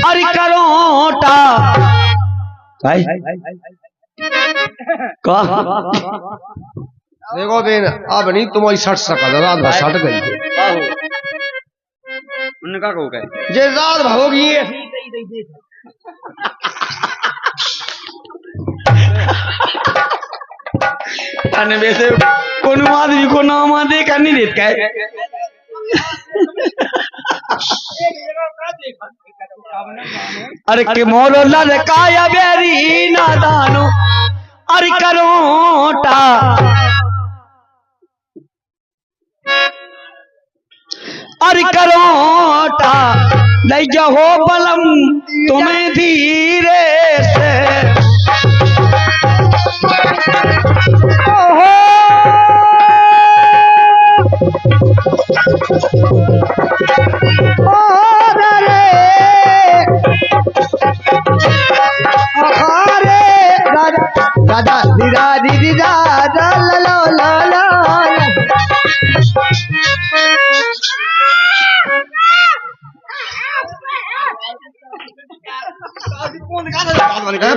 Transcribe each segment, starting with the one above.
अरे करोटा देखो बेन अब नहीं तुम्हारी 60 सका रात भर 60 गई उनका को कहे जे रात भरोगी अने वैसे कोनो आदमी को नाम दे कर नहीं देत का अरे के मोलो लल काया बेरी नादानो अरे करोटा अरे करोटा नहीं जाओ बलम तुम्हें धीरे से दादा दीदा दीदी दादा ला ला ला ला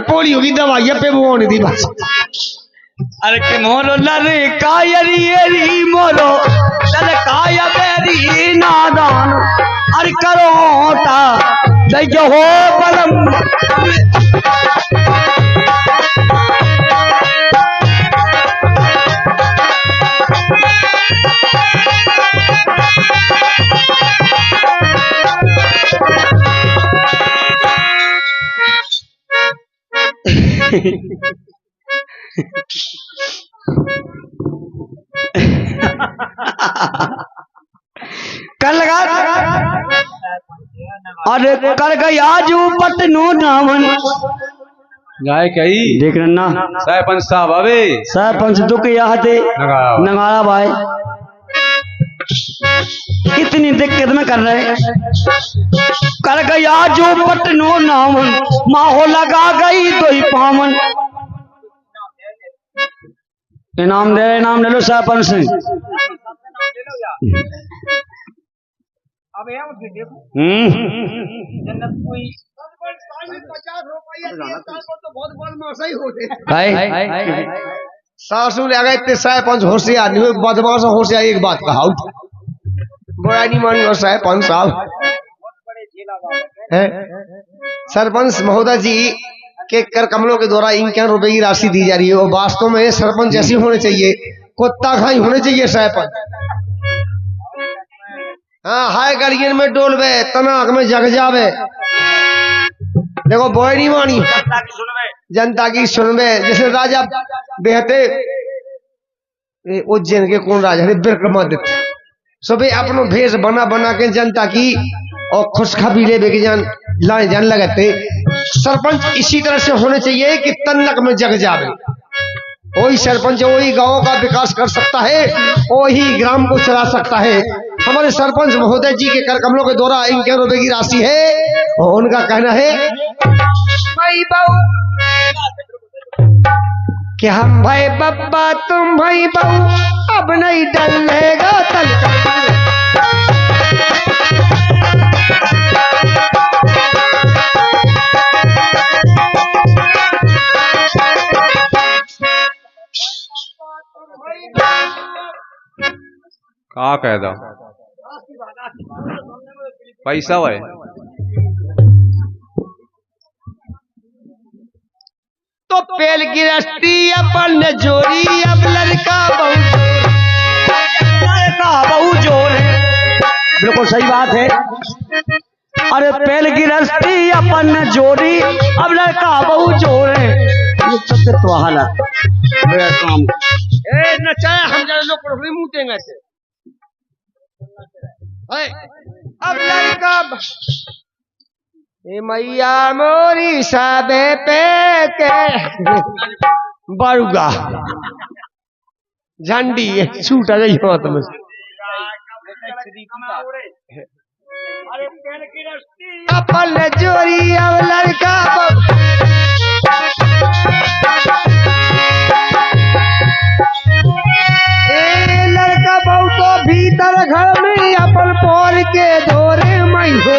पोली होगी दवाई पे वो नहीं थी बस अरे के मोलो लरे कायरी एरी मोलो लरे काया बेरी नादान अरे करोटा दई जो हो बलम कर लगा अरे कर गई आज पटनो नामन गाय कही देख ना सरपंच साहब अबे सरपंच दुख याते नगाड़ा भाई इतनी दिक्कत में कर रहे कर गई आज पटनो नामन माहो लगा गई तो ही पामन इनाम ले लो सरपंच से सासू ले गए इतने सरपंच होशियार नहीं हुए बदमाश होशियार एक बात कहा बुरा नहीं मानी और सरपंच साहब सरपंच महोदय जी के कर कमलों के द्वारा इनके रुपए की राशि दी जा रही है और वास्तव में सरपंच ऐसी होने चाहिए कुत्ता खाई होने चाहिए सरपंच हाँ हाय गलियन में डोलवे तनाक में जग जावे देखो बोय नहीं मानी जनता की सुनवे जैसे राजा बेहते उज्जैन के कौन राजा बिरक्रमादित्य सभी अपनो भेष बना बना के जनता की और खुशखबरी ले के जान लगाते सरपंच इसी तरह से होने चाहिए कि तन्नक में जग जावे वही सरपंच वही गांव का विकास कर सकता है वही ग्राम को चला सकता है हमारे सरपंच महोदय जी के कर कमलों के द्वारा इनके रुपए की राशि है और उनका कहना है भाई बाबू कि हम भाई बब्बा तुम भाई बहू अब नहीं डलेगा तल का कह दो पैसा भाई तो पेल गिरस्ती अपन जोरी अब लड़का बहु जोर है बिल्कुल सही बात है अरे पेल गिरस्ती अपन जोरी अब लड़का बहु जोर है ये सबसे तो हालत मेरा काम ए नचाए हम जरा लोग प्रॉब्लम मुतेंगे से अब लड़का ए मैया मोरी साबे पे के बारूगा झंडी छूट गई हाथ में अपन जोरी अब लड़का लड़का बहु तो भीतर घर में अपन पोर के धोरे मई हो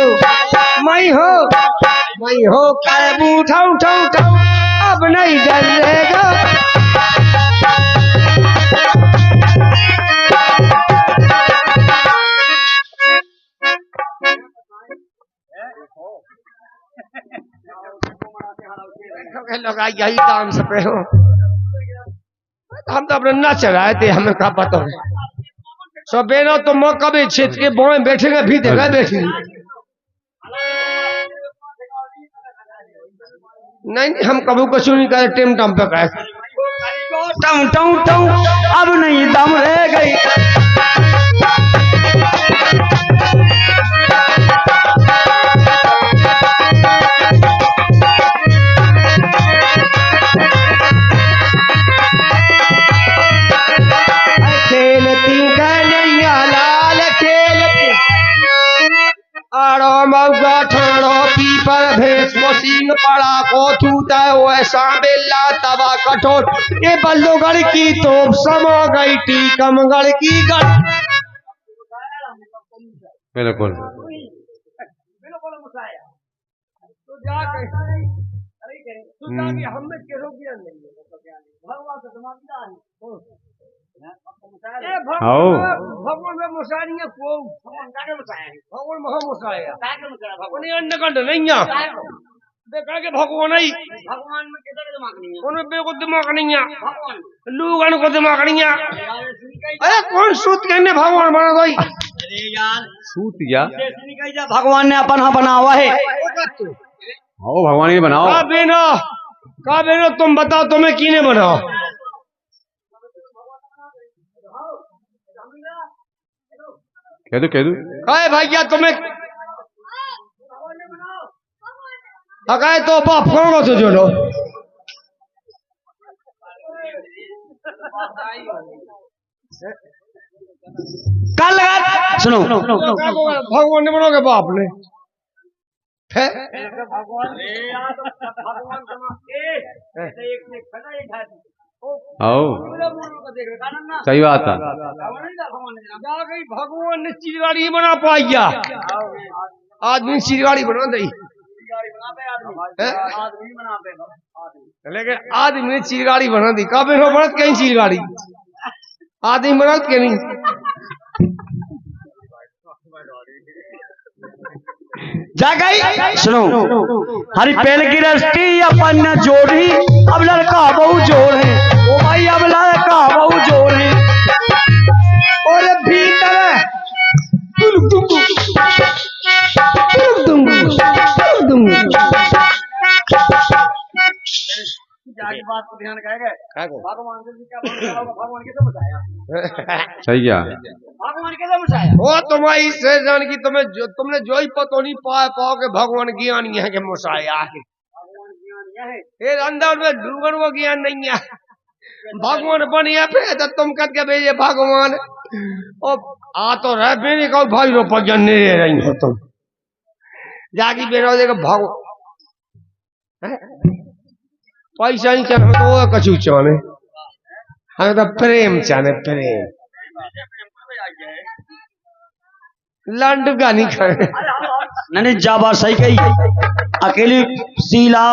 नहीं हो कर उठाऊ उठाऊ उठाऊ अब नहीं डरेगा। लगा यही काम से पे हो हम तो अपने ना चलाए थे हमें क्या पता है सब बेनो तो मैं कभी छेद के बोए बैठेगा भी देगा बैठे नहीं हम कभी कुछ नहीं करे टेम टम पे कहे टू टू टू अब नहीं दम रह गई। मौका ठाणो पीपर भेस सिंह पड़ा को छूता वैसा बेला तवा कठोर ये बल्लोगढ़ की तोप समो गई टीकमगढ़ की गढ़। बिल्कुल भगवान में मुसारिया को भगवान महा मुसाया भगवान अन्न कंड नहीं देखा के भगवान ही भगवान में किधर दिमाग नहीं है उन्हें बेको दिमाग नहीं है लोगन को दिमाग नहीं है। अरे कौन सूत कहने भगवान बना दो अरे यार सूत गया भगवान ने अपन बना हुआ है। आओ भगवान ही बनाओ। का बेनो तुम बताओ तुम्हें किने बनाओ कह दो कहे भैया तुम्हें कहे तो बाप कौन तो जो लो कल सुनो भगवान ने बनोगे बाप ने आओ सही बात है। भगवान ने चिड़गाड़ी ही बना पाया आदमी चिड़गाड़ी बना दी लेकिन आदमी ने चिड़गाड़ी बना दी कब बनत कहीं चिड़गाड़ी आदमी बनत के नहीं जा गई। सुनो हरी पेल की रस्ती अपन जोड़ी अब लड़का बहु जोड़ है ओ भाई अब लड़का बहु जोड़ है और भीतर बात को ध्यान भगवान सही क्या भगवान के समझाया वो तुम्हारी से जान की तुमने जो ही पतो नहीं पाओ के भगवान ज्ञान है के मुसाया है फिर अंदर में डूगन वो ज्ञान नहीं है भगवान बनिया पे तो तुम कद के भेजे भगवान ओ आ तो रह भी कहो भाई रो पजन नहीं रही हो तुम जागी बेरो देखो भगवान पैसा ही चाहे तो कछु चाहे हमें तो प्रेम चाहे प्रेम लंड का नहीं खाए नहीं जाबा सही कही अकेली सीला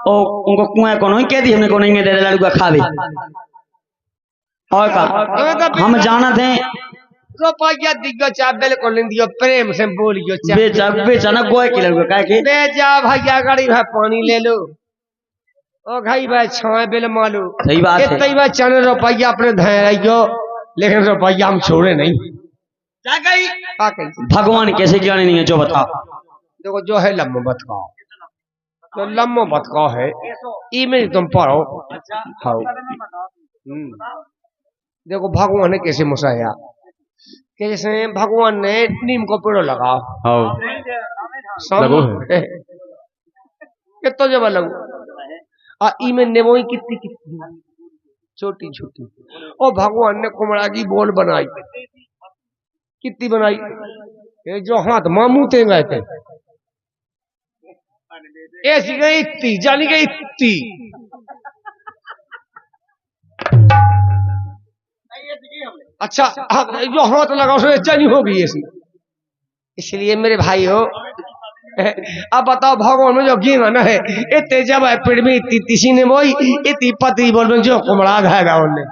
और उनको कुएं को नहीं कह दी हमने को नहीं दे लड़का खावे और का हम जाना थे रुपया दिग्गो चा बिल्कुल नहीं दियो प्रेम से बोलियो चा बेचा ना गोए की लड़का काहे के बेचा भैया गरीब है पानी ले लो ओ भाई भाई छाए बिल मालू सही बात है इतनी बात चने रुपया अपने धैर्य रहियो लेकिन रुपया हम छोड़े नहीं क्या कही भगवान कैसे ज्ञानी नहीं है जो बताओ देखो जो है लम्बो बतकाओ तो लम्बो बतकाओ है ईमेल तुम पढ़ो हाँ देखो भगवान ने कैसे मुसाया कैसे भगवान ने नीम को पेड़ो लगाओ कितना जब लगो इमे नेमोई कितनी कितनी छोटी छोटी और भगवान ने कुमड़ा की बोल बनाई कितनी बनाई ये जो हाथ मामू ते गए थे ऐसी गई इतनी जानी गई इतनी अच्छा जो हाथ लगा उसमें जानी होगी ऐसी इसलिए मेरे भाई हो अब बताओ भगवान में जो गिंगन है इतने जब है पेड़ में इतनी तीसी ने बोई इतनी पतली बोल में जो कुमड़ा धागा उनने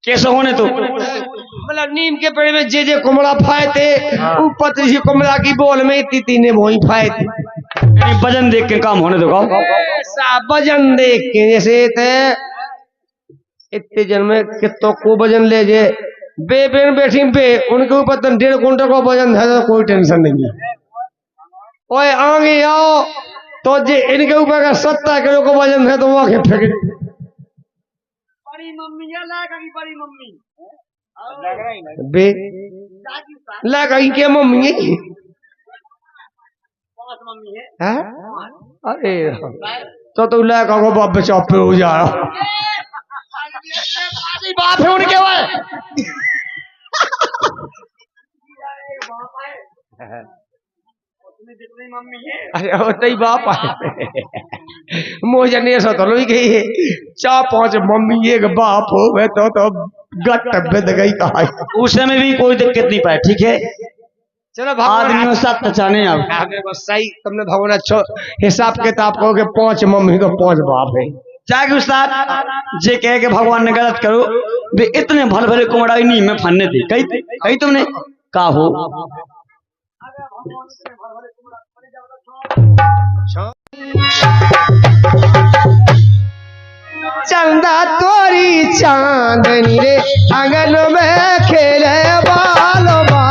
कैसे होने तो मतलब नीम के पेड़ में जे कुमड़ा फाए थे वो पतली सी कुमड़ा की बोल में इतनी तीने बोई फाए थे। वजन देख के काम होने दो ऐसा वजन देख के जैसे थे इतने जन में कितो को वजन ले जे बेबेन बैठी बे उनके ऊपर तो 1.5 कुंटल का वजन है तो कोई टेंशन नहीं है। ओए आगे आओ तो जे इनके ऊपर का 70 किलो का वजन है तो वो आके फेंक बड़ी मम्मी है लागी बड़ी मम्मी बे लगा इनके मम्मी है मम्मी है हैं? अरे तो लगा को बाप बचा पे हो जा रहा बाप है उनके वो जितनी मम्मी है अरे होता ही बाप है मुझे नहीं ऐसा तो लोग गई 4-5 मम्मी एक बाप हो गए तो गट बिद गई कहा उस समय भी कोई दिक्कत नहीं पाए। ठीक है चलो आदमियों साथ तचाने अब बस सही तुमने भगवान अच्छा हिसाब किताब कहो कि 5 मम्मी तो 5 बाप है। जाके उस्ताद जे कहे कि भगवान ने गलत करो वे इतने भल भले कुमड़ाई नी में फन्ने थे कही तुमने का हो चंदा तोरी चांदनी रे आंगन में खेले बालो बा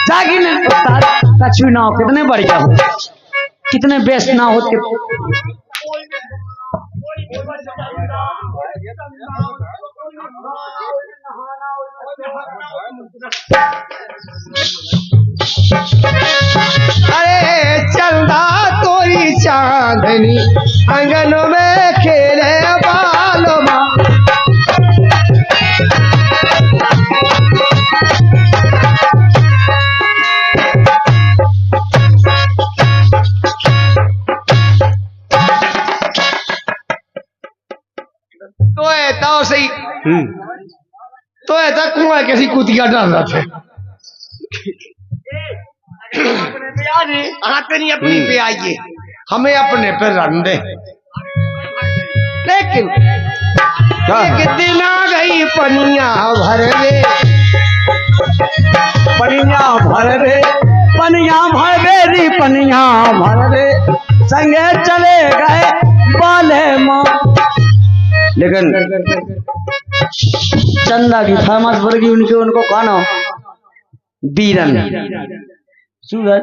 जागी ना उस्ताद कछु ना हो कितने बढ़िया हो कितने बेस्ट ना हो अरे चंदा तोरी चांदनी आंगन में खेले बालो बा तो ऐसा सही तो ऐसा कुआं कैसी कुतिया डाल रहा था आते नहीं अपनी पे आइए हमें अपने पे रन दे लेकिन एक दिन आ गई पनिया भर रे पनिया भर रे पनिया भर रे पनिया भर रे संगे चले गए बाले माँ। लेकिन चंदा की फेमस वर्गी उनके उनको कौन हो बीरन सूरज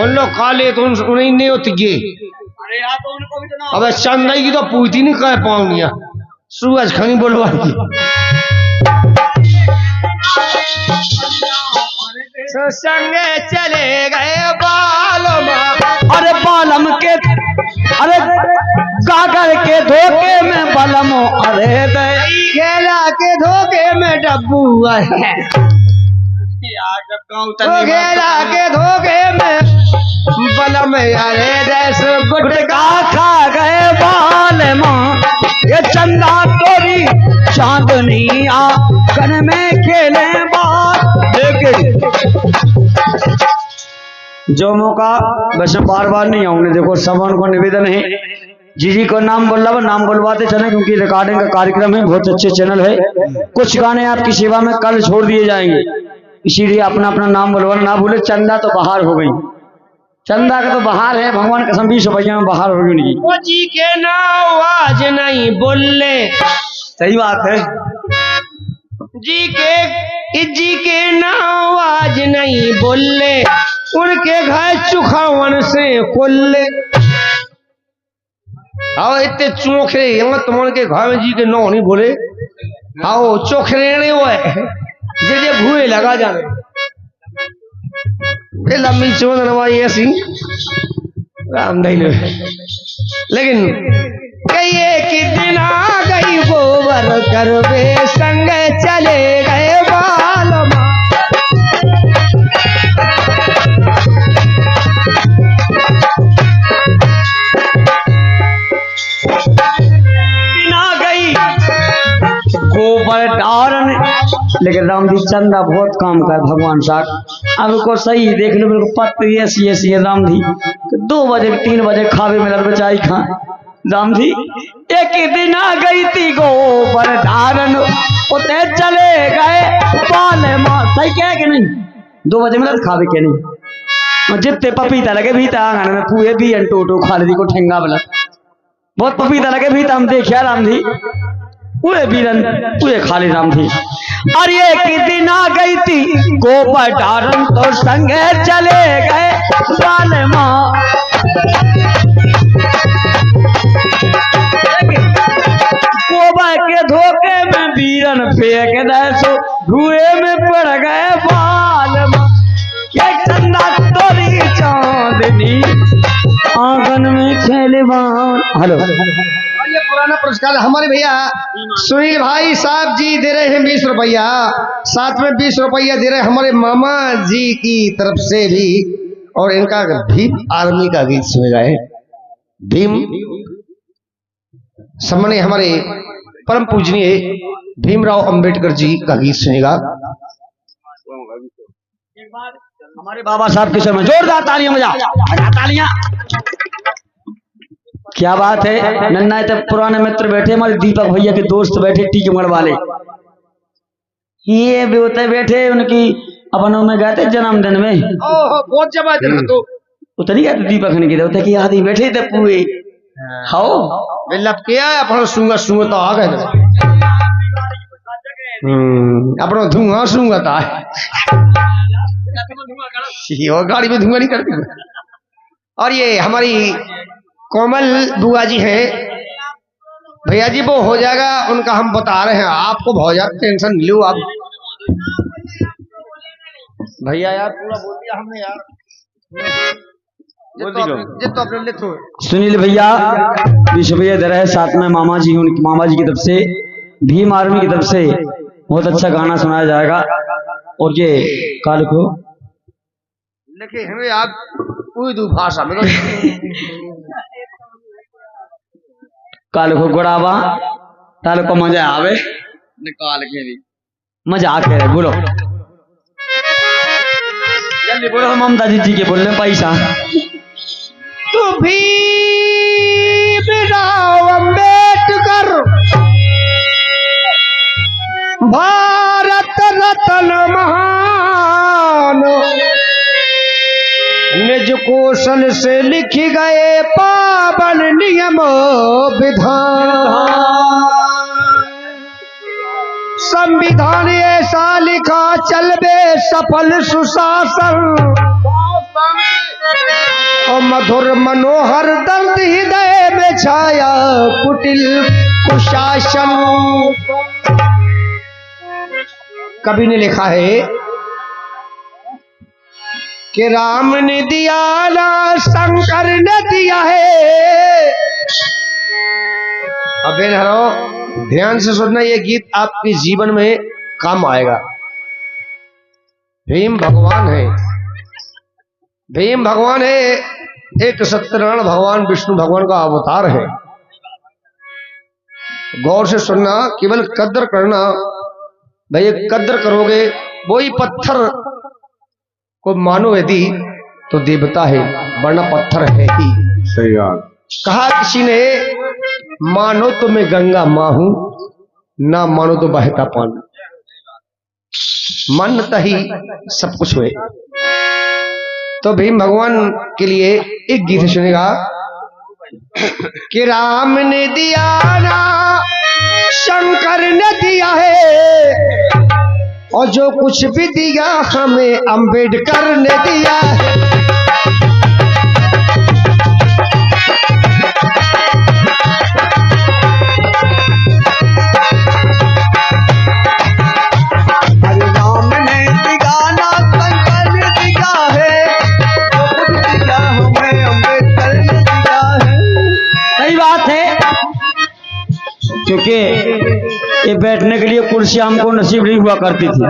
उन लोग काले तो उन्हें नहीं होती ये अरे यार तो उनको भी तो ना अब चंदा की तो पूछती नहीं कह पाऊंगी सूरज खनी बोलवा संगे चले गए बालम अरे बालम के अरे गागर के धोखे में बलम अरे गई घेरा के धोखे में डब्बू है घेरा के धोखे में बलम अरे जैसे गुटका खा गए बाल माँ ये चंदा तोरी चांदनी आंगन में खेले बात। लेकिन जो मौका वैसे बार बार नहीं आऊंगे देखो सबन को निवेदन है जी को नाम बुलवाते चले क्योंकि रिकॉर्डिंग का कार्यक्रम है बहुत अच्छे चैनल है कुछ गाने आपकी सेवा में कल छोड़ दिए जाएंगे इसीलिए अपना अपना नाम बुलवाना ना भूले। चंदा तो बाहर हो गई चंदा का तो बाहर है भगवान कसम 20 रुपया में बाहर होगी उनकी वो जी के नाम आज नहीं बोले सही बात है जी के नाम आज नहीं बोले उनके घर चुखावन से कोल्ले आओ इतने चोखरे यहाँ तुम्हारे के घर में जी के नाम नहीं बोले आओ चोखरे नहीं हुए जे भूए लगा जाने लंबी चोन नवाई ऐसी राम नहीं लेकिन कहिए कि दिन आ गई गोबर करवे संग चले गए बाल दिन आ गई गोबर डारन लेकिन राम जी चंदा बहुत काम कर भगवान साहब। अब को सही देख लो बिल्कुल पत्ती ऐसी है राम जी। 2 बजे 3 बजे खावे मिला बचाई खा राम जी। एक दिन आ गई थी गोबर धारन उते चले गए पाले माँ। सही क्या कि नहीं? 2 बजे मिला खावे के नहीं। जितने पपीता लगे भीता आंगन में पूरे भी टोटो खाली को ठेंगा वाला बहुत पपीता लगे भीता हम देखिया राम जी पूरे बीरन पूरे खाली राम जी। और ये कि दिन आ गई थी गोबर डारन तो संगे चले गए वाले माँ। गोबर के धोखे में बीरन फेंक दे सो धुएं में पड़ गए बाल माँ। ये चंदा तोरी चांदनी आंगन में खेलवान। हेलो ये पुराना पुरस्कार हमारे भैया सुनील भाई साहब जी दे रहे हैं 20 रुपया। साथ में 20 रुपया दे रहे हैं हमारे मामा जी की तरफ से भी। और इनका भीम आर्मी का गीत सुनेगा है। भीम सम्मानीय हमारे परम पूजनीय भीमराव अंबेडकर जी का गीत सुनेगा। हमारे बाबा साहब के समय जोरदार तालियां बजा तालियां। क्या बात है नन्ना तब पुराने मित्र बैठे हमारे दीपक भैया के दोस्त बैठे टीकमगढ़ वाले ये भी होते बैठे उनकी अपनों में गए थे जन्मदिन में। बहुत जबरदस्त तो उतनी गए थे दीपक ने होते कि आदमी बैठे थे पूरे हाओ लब किया अपन सूंगा सूंगा तो आ गए अपना धुआं सूंगा था गाड़ी में धुआं नहीं करती। और ये हमारी कोमल बुआ जी हैं भैया जी वो हो जाएगा उनका हम बता रहे हैं आपको बहुत ज्यादा टेंशन लो आप भैया यार पूरा बोल दिया हमने यार। सुनील भैया 20 रुपये दे रहे हैं। साथ में मामा जी उनकी मामा जी की तरफ से भीम आर्मी की तरफ से बहुत अच्छा गाना सुनाया जाएगा। और ये काल को लिखे हमें आप उर्दू भाषा में काल को गुड़ावा ताल को मजा आवे निकाल के भी मजा आके रहे। बोलो जल्दी बोलो ममता जी के बोल रहे पैसा तू भीमराव अंबेडकर भारत रत्न महान निज कौशल से लिखी गए पावन नियम विधान। संविधान ऐसा लिखा चलबे सफल सुशासन और मधुर मनोहर दर्द हृदय में छाया कुटिल कुशासन। कवि ने लिखा है कि राम ने दिया ना शंकर ने दिया है। अब बहनों ध्यान से सुनना ये गीत आपके जीवन में काम आएगा। भीम भगवान है भीम भगवान है एक सत्यनारायण भगवान विष्णु भगवान का अवतार है। गौर से सुनना केवल कद्र करना भाई कद्र करोगे वही पत्थर को मानो यदि तो देवता है वरना पत्थर है ही। सही बात। कहा किसी ने मानो तो मैं गंगा मां हूं ना मानो तो बहता पानी मान्यता ही सब कुछ हुए। तो भीम भगवान के लिए एक गीत सुनेगा कि राम ने दिया ना शंकर ने दिया है और जो कुछ भी दिया हमें अंबेडकर ने दिया है। क्योंकि ये बैठने के लिए कुर्सी हमको नसीब नहीं हुआ करती थी।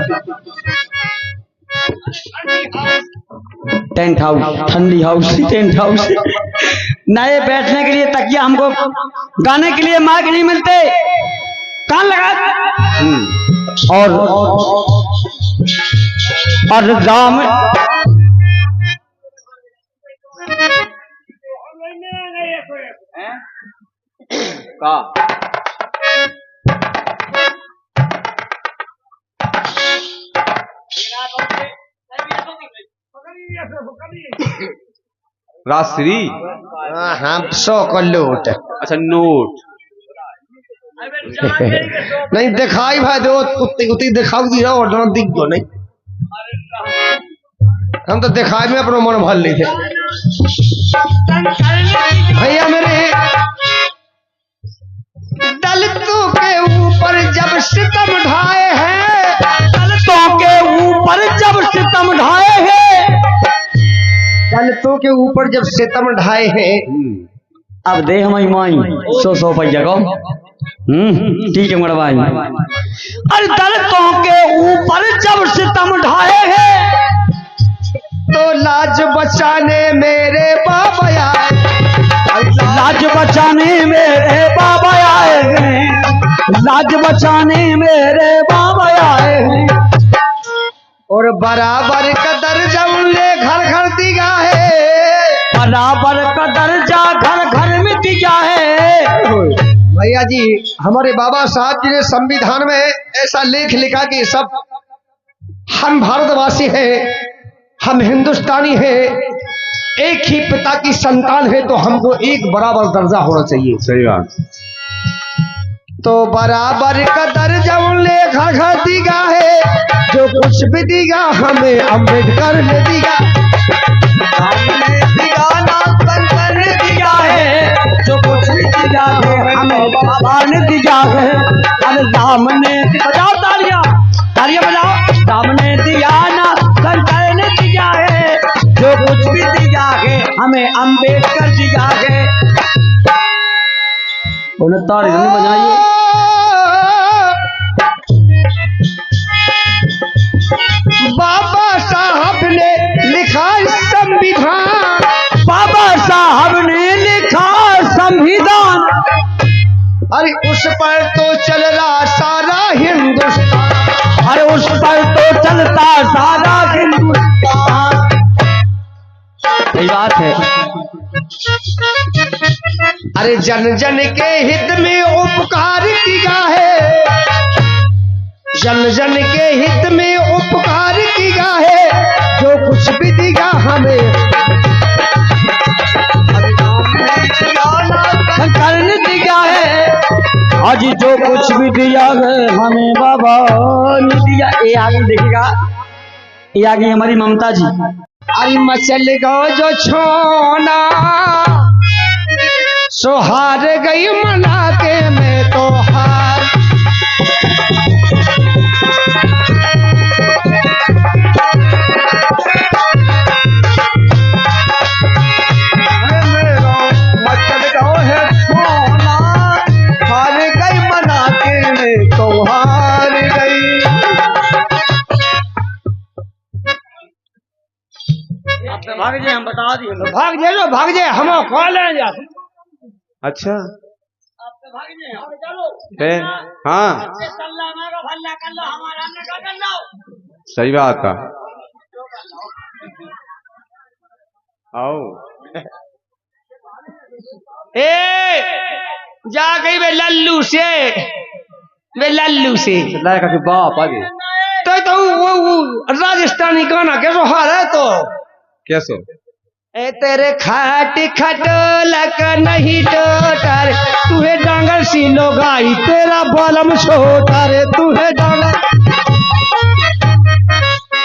टेंट हाउस ठंडी हाउस टेंट हाउस नए बैठने के लिए तकिया हमको गाने के लिए माइक नहीं मिलते कान लगा और राम का राजश्री हाँ 100 का लोट अच्छा नोट नहीं दिखाई भाई दो उतनी उतनी दिखाऊ दी रहा और दिख दो नहीं हम तो दिखाई में अपना मन भर ली थे भैया मेरे दलितों के ऊपर जब सितम ढाए हैं दलितों के ऊपर जब सितम ढाए हैं दलितों के ऊपर जब सितम ढाए हैं अब दे हमारी माई 100 पैसा को ठीक है मरवाई। अरे दलितों के ऊपर जब सितम ढाए हैं तो लाज बचाने मेरे बाबा आए लाज बचाने मेरे बाबा आए हैं लाज बचाने मेरे बाबा आए हैं और बराबर का दर्जा उनने घर घर दिया है बराबर का दर्जा घर घर में दिया है। भैया जी हमारे बाबा साहब जी ने संविधान में ऐसा लेख लिखा कि सब हम भारतवासी हैं हम हिंदुस्तानी हैं एक ही पिता की संतान है तो हमको एक बराबर दर्जा होना चाहिए। सही बात तो बराबर का दर्जा उनने घर घर दिया है जो कुछ भी दिया हमें अम्बेडकर ने दिया हमने दिया ना संकर ने दिया है जो कुछ भी दिया है हमें बाबा ने दिया है। अरे राम ने बजाओ तालियां तालियां बजाओ राम ने दिया ना संकर ने दिया है जो कुछ भी दिया है हमें अम्बेडकर दिया है। उन्हें तालियां नहीं बजाइए बाबा साहब ने लिखा संविधान बाबा साहब ने लिखा संविधान अरे उस पर तो चल रहा सारा हिंदुस्तान अरे उस पर तो चलता सारा हिंदुस्तान। सही बात है। अरे जन जन के हित में उपकार किया है जन जन के हित में उपकार किया है जो कुछ भी दिया हमें संकर ने दिया है आज जो कुछ भी दिया है हमें बाबा ने दिया। ये आगे देखिएगा ये आगे हमारी ममता जी अरे मचल गो जो छोना सोहार गई मना के मैं तो हार मचल गो है सोना हार गई मना के मैं तो हार गई। भाग जाए हम बता दिए भाग जाए हम कॉल है जा अच्छा भाग जाए चलो है हाँ सही बात है आओ ए जा गई वे लल्लू से लायका के बाप आगे तो वो राजस्थानी गाना कैसो हार है तो कैसे ए तेरे खाट खटोलक नहीं टोटर तुहे डांगर सी लोगाई तेरा बालम छोटा रे तुहे डांगर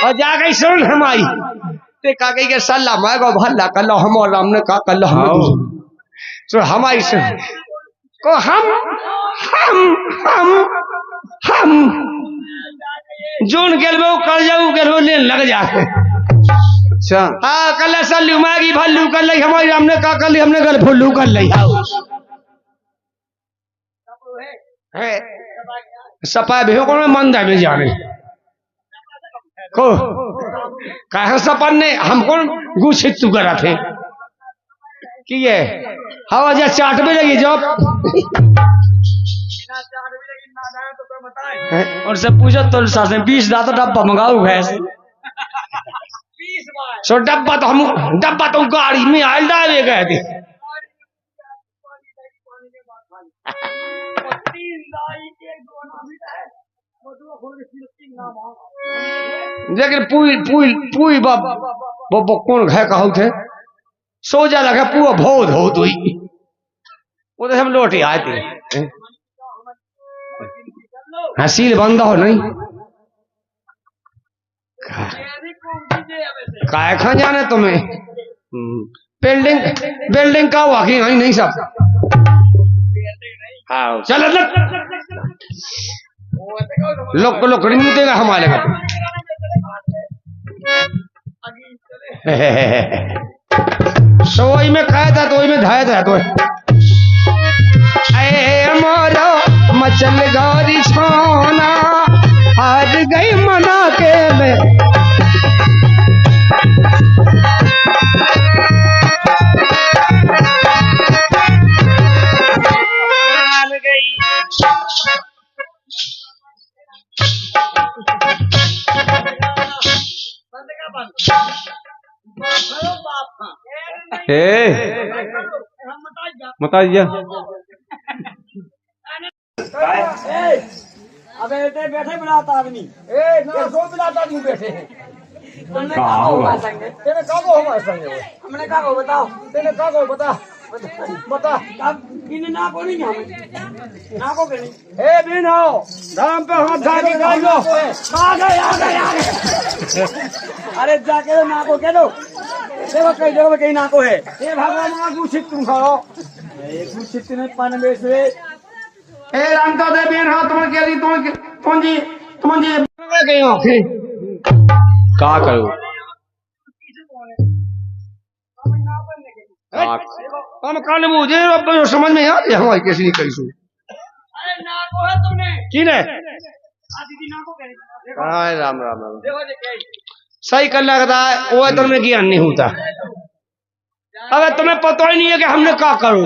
और जा गई सुन हमारी ते का गई के सल्ला मांगो भल्ला कर लो हम और हमने का कर लो हम तो हमारी सुन को हम जोन गेलबो कर जाऊ गेलबो ले लग जाते अच्छा हाँ कल सल्लू मागी भल्लू कर ली हमारी हमने का कर ली हमने कल फुल्लू कर ली सपा भी को मंदा में जाने को कहा सपन ने हमको गुछित तू करा थे कि ये हवा जा चाट में लगी जब उनसे पूछो तो सास में 20 दांत डब्बा मंगाऊ गैस सो डब्बा तो गाड़ी में आयल डाले गए थे। लेकिन पुई बाप कौन घे कहू थे सो जा लगे पुआ भोद हो तुई वो तो हम लौटे आए थे। हसील बंद हो नहीं काय खा जाने तुम्हें बिल्डिंग का हुआ कि नहीं सब हाँ चल लोकड़ी नहीं देगा हमारे का सोई में खाया था तो वही में धाया था तो मारो मचल गारी छाना हार गई मना के में बताइए अबे बैठे बनाता आदमी दो बिलाता नहीं बैठे हैं हमने कहा होगा संगे तेरे का को हमारे संगे हमने कहा हो बताओ तेरे का को बता अब इन्हें ना को नहीं हमें ना को नहीं ए बिन आओ धाम पे हाथ डाल के डाल दो आ गए अरे जाके ना को कह दो देखो कई जगह कहीं ना को है ए भगवान ना गुछित तुम खाओ गुच्छित में पान बेचवे ए रामता दे बिन हाथ तुम के ली तुम जी कहीं हो का करूं हम कान मुझे अब समझ में आ गया हमारी कैसे नहीं करी सू अरे ना को है तुमने की ने दीदी ना को कह हाय राम राम राम देखो जे सही कर लगता है वो तो में ज्ञान नहीं होता अबे तुम्हें पता ही नहीं है कि हमने क्या करूं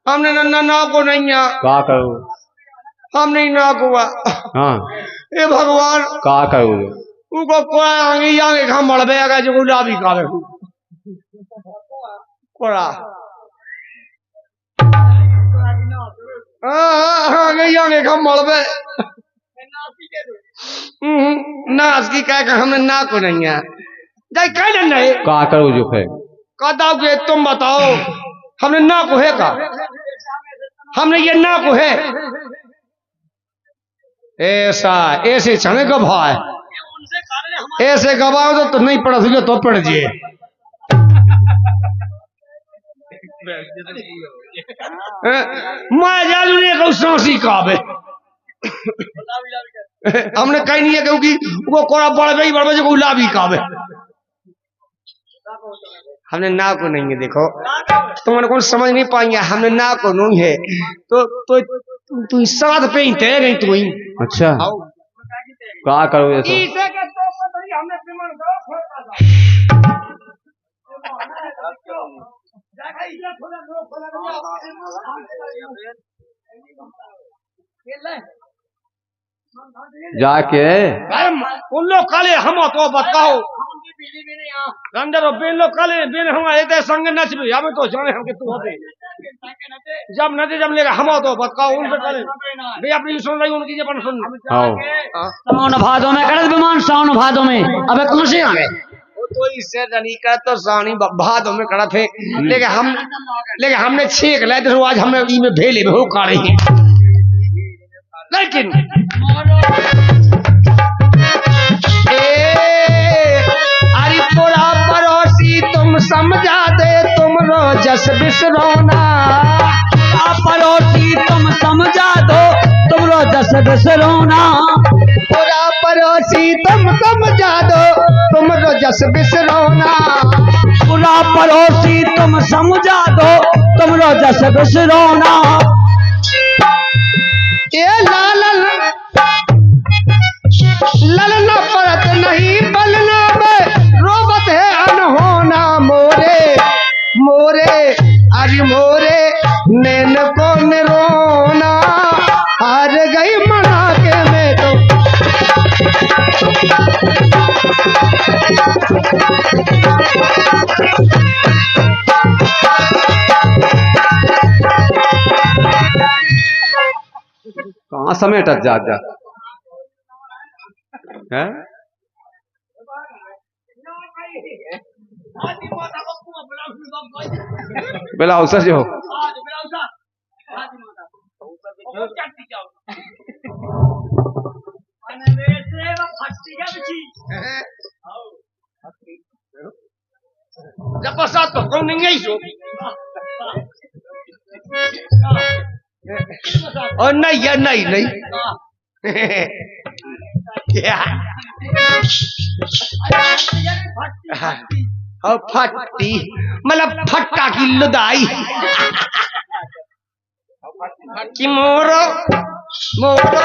हमने ना को नहीं आ का करूं हम नहीं ना हुआ हाँ ए भगवान का करूं उनको कोड़ा आगे हम बढ़ गया जो गुलाबी का कोड़ा आगे हम बढ़ नाच की कह हमने ना को नहीं है जाए कह नहीं का करूं जो है कहता कि तुम बताओ हमने ना को है का हमने ये ना को है ऐसा ऐसे छने गभा है ऐसे गवाओ तो नहीं पढ़ सके तो पढ़ जिए मैं जालू ने कहूँ सांसी काबे हमने कहीं नहीं है क्योंकि वो कोड़ा बढ़ जो गुलाबी काबे हमने ना को नहीं है देखो तुमने कौन समझ नहीं पाएंगे हमने ना को नहीं है तो तू साथ पे ही तय नहीं तू ही अच्छा का करूं ये जाके उन लोग काले हम तो बताओ रंजरो बेन लोग काले बेन हम ऐसे संग नच भी हमें तो जाने हम के तू होते जब नचे जब लेगा हम तो बताओ उनसे काले वे अपनी सुन रही उनकी जबान सुन सावन भादों में करत विमान सावन भादों में अबे कौन से आ गए वो तो इससे जनी का तो सानी भादों में कड़ा थे लेकिन हमने छेक लाए तो आज हमें ई में भेले में हो काढ़े हैं लेकिन अरे तोरा पड़ोसी तुम समझा दे तुम रोजस बिसरोना पड़ोसी तुम समझा दो तुम रोजस बिसरोना तोरा पड़ोसी तुम समझा दो तुम रोजस बिसरोना पूरा पड़ोसी तुम समझा दो तुम रोजस बिसरोना ये ललना पड़त नहीं बलना में रोबत है अनहोना मोरे अरे मोरे नैन को रोना हार गई कहाँ समेटत जा जा हैं? बेलाओ सर जो जब बसा तो कौन नहीं सो और नहीं यार नहीं नहीं और फट्टी मतलब फट्टा की लुदाई कि मोरो मोरो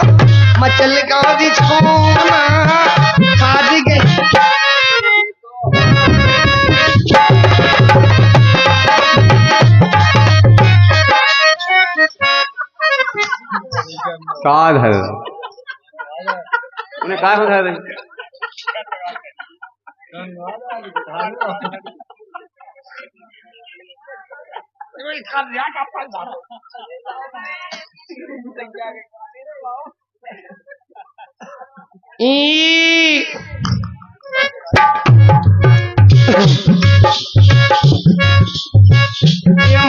मचल गादी छोना आज गई कहाँ है उन्हें कहाँ हो रहा है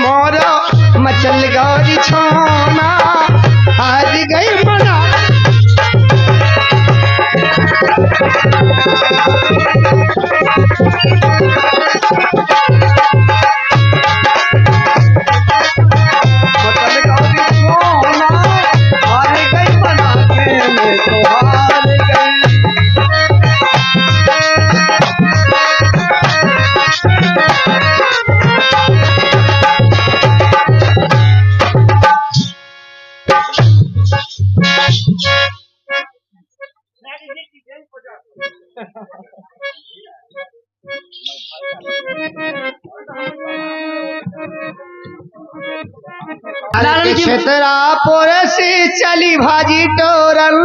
मोरो मचल गौरी छोना आज गई मना मचल गौरी छोना हार गई बना के मैं तो हार गई। क्षेत्रा पोरे से चली भाजी टोरल